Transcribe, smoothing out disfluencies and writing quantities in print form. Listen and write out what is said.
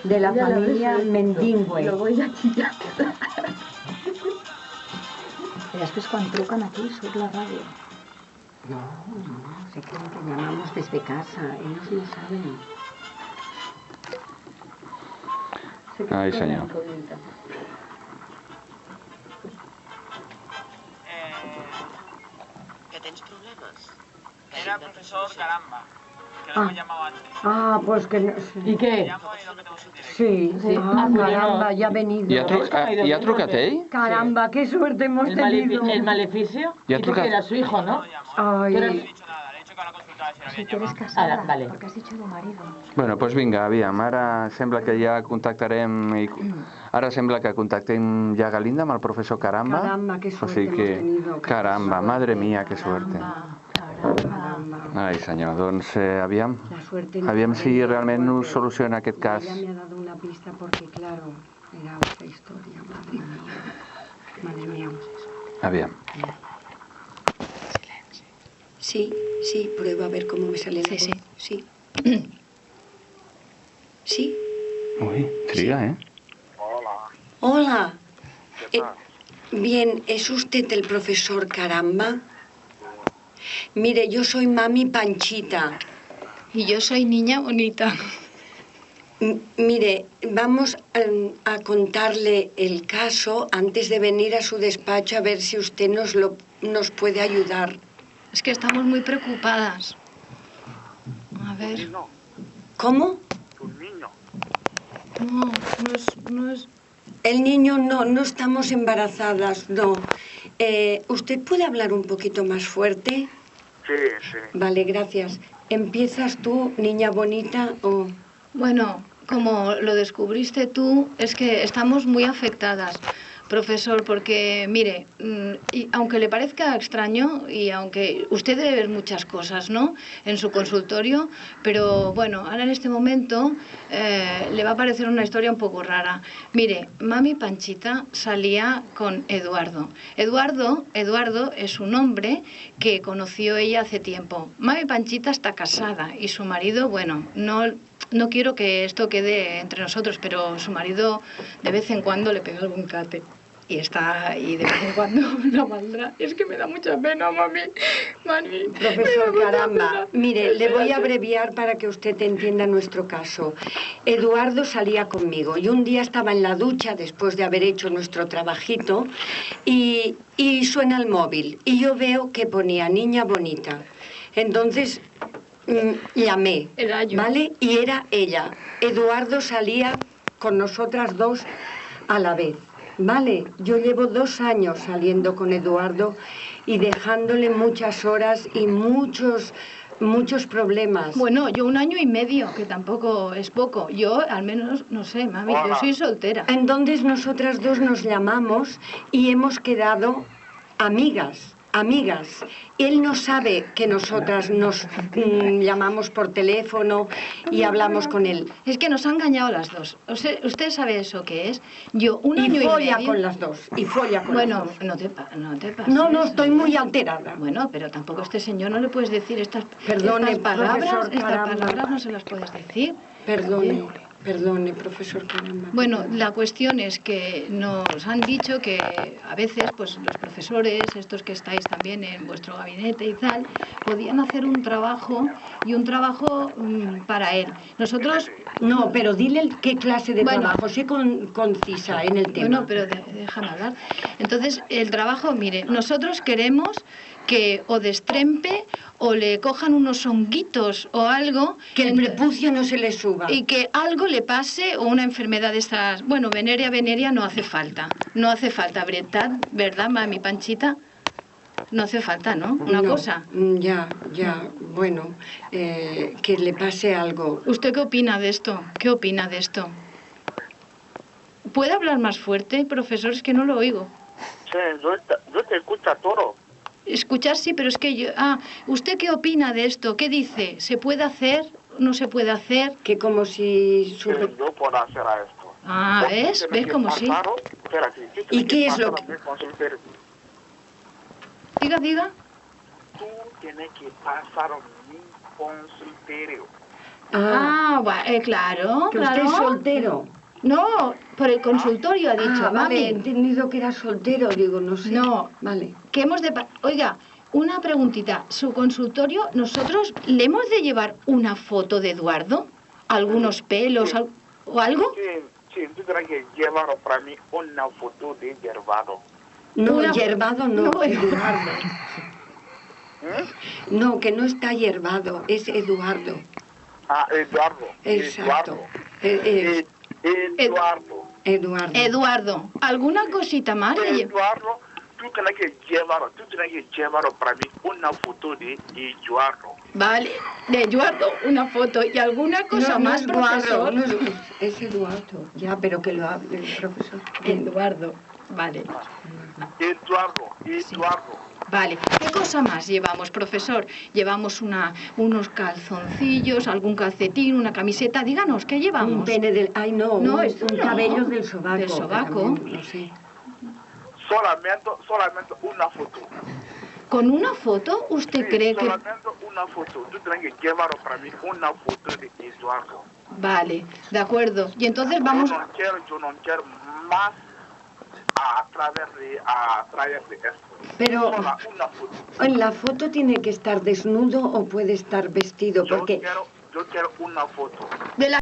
de la familia Mendingüe. Lo voy a chillar. I després quan truquen aquí surt la ràdio. No, se creen que llamamos desde casa, ellos no saben. Ai, senyor. ¿Que tens problemes? Era profesor Caramba, que lo hemos llamado antes. Ah, pues que no. ¿Y qué? Llamo y lo metemos en directo. Sí, Sí. Ah, Pues caramba, no. ya ha venido. I ha trucat ell? Caramba, qué suerte hemos tenido. El maleficio. Ya Dice truca- que era su hijo, ¿no? No lo llamo, Ay. no le he dicho nada, le he dicho que ahora consultaba si lo Si habían tú eres llamado. casada, Vale. porque has dicho tu marido. Bueno, doncs vinga, aviam, ara sembla que ja contactarem ara sembla que contactem ja Galinda amb el professor Caramba. Caramba, qué O suerte sigui que, hemos tenido. caramba, madre mía, que suerte. Caramba. Ai, senyor, doncs aviam, La suerte no aviam ha si venido realment us porque soluciona aquest cas. Ya me ha dado una pista porque, claro, era otra historia, madre mía. Madre mía. Aviam. Sí, sí, prueba a ver cómo me sale la voz. Sí. Sí. Ui, triga, ¿eh? Hola. Bien, ¿es usted el profesor Caramba? Mire, yo soy mami Panchita. Y yo soy niña bonita. Mire, vamos a contarle el caso antes de venir a su despacho a ver si usted nos puede ayudar. Es que estamos muy preocupadas. A ver. ¿Cómo? No es... El niño no estamos embarazadas, no. ¿Usted puede hablar un poquito más fuerte? Sí. Vale, gracias. ¿Empiezas tú, niña bonita, o...? Bueno, como lo descubriste tú, es que estamos muy afectadas, profesor, porque, mire, y aunque le parezca extraño y aunque usted debe ver muchas cosas, ¿no?, en su consultorio, pero bueno, ahora en este momento le va a parecer una historia un poco rara. Mire, mami Panchita salía con Eduardo. Eduardo es un hombre que conoció ella hace tiempo. Mami Panchita está casada y su marido, bueno, no quiero que esto quede entre nosotros, pero su marido de vez en cuando le pega algún cate. Y de vez en cuando la maldad. Es que me da mucha pena, mami. Profesor Caramba, mire, le voy a abreviar para que usted entienda nuestro caso. Eduardo salía conmigo y un día estaba en la ducha después de haber hecho nuestro trabajito y suena el móvil y yo veo que ponía niña bonita. Entonces llamé, ¿vale? Y era ella. Eduardo salía con nosotras dos a la vez. Vale, yo llevo 2 años saliendo con Eduardo y dejándole muchas horas y muchos problemas. Bueno, yo 1 año y medio, que tampoco es poco. Yo, al menos, no sé, mami, yo soy soltera. Entonces nosotras dos nos llamamos y hemos quedado amigas. Él no sabe que nosotras nos llamamos por teléfono y hablamos con él. Es que nos ha engañado las dos. ¿Usted sabe eso qué es? Yo 1 año y medio... folla con las dos. Bueno, no te pases. No, estoy muy alterada. Bueno, pero tampoco a este señor no le puedes decir estas palabras. Estas palabras no se las puedes decir. Perdone, profesor Caramba. Bueno, la cuestión es que nos han dicho que a veces, pues los profesores, estos que estáis también en vuestro gabinete y tal, podían hacer un trabajo para él. Nosotros... No, pero dile qué clase de trabajo, sé concisa en el tema. Bueno, pero déjame hablar. Entonces, el trabajo, mire, nosotros queremos que o destrempe o le cojan unos honguitos o algo. Que el prepucio no se le suba. Y que algo le pase o una enfermedad de estas... Bueno, veneria no hace falta. No hace falta, ¿verdad, mami Panchita? No hace falta, ¿no? Una cosa. Ya, bueno, que le pase algo. ¿Usted qué opina de esto? ¿Puede hablar más fuerte, profesor? Es que no lo oigo. Sí, yo te escucho todo. Escuchar sí, pero es que yo... ¿usted qué opina de esto? ¿Qué dice? ¿Se puede hacer? ¿No se puede hacer? Que como si... Sí, yo puedo hacer esto. ¿Ves? ¿Ves como sí? ¿Y qué es lo que...? Diga. Tú tienes que pasar mi consultorio. Claro, Que usted claro. es soltero. No, por el consultorio ha dicho, Vale, he mami. entendido que era soltero, digo, no sé. No. Vale. Que hemos de... Oiga, una preguntita. ¿Su consultorio, nosotros le hemos de llevar una foto de Eduardo? ¿Algunos pelos o algo? Sí, tú tienes que llevar para mí una foto de Gervado. No, Una- hierbado no, no, Eduardo. No, que no está hierbado, es Eduardo. Eduardo. Exacto. Eduardo. Eduardo, ¿alguna cosita más? Eduardo, tú tienes que llevar para mí una foto de Eduardo. Vale, de Eduardo, una foto. ¿Y alguna cosa No, más, no es profesor? Eduardo, es Eduardo. Ya, pero que lo hable el profesor. Eduardo, vale. Eduardo. Vale, ¿qué cosa más llevamos, profesor? Llevamos unos calzoncillos, algún calcetín, una camiseta. Díganos, ¿qué llevamos? Un pene del... Ay, no, No, un esto no. cabello del sobaco. Del sobaco. También, no sé. Solamente una foto. ¿Con una foto usted cree que...? Solamente una foto. Tú tienes que llevar para mí una foto de Eduardo. Vale, de acuerdo. Y entonces vamos... Yo no quiero más a través de esto. Pero Solo una foto. en la foto tiene que estar desnudo o puede estar vestido, porque... Yo quiero una foto. De la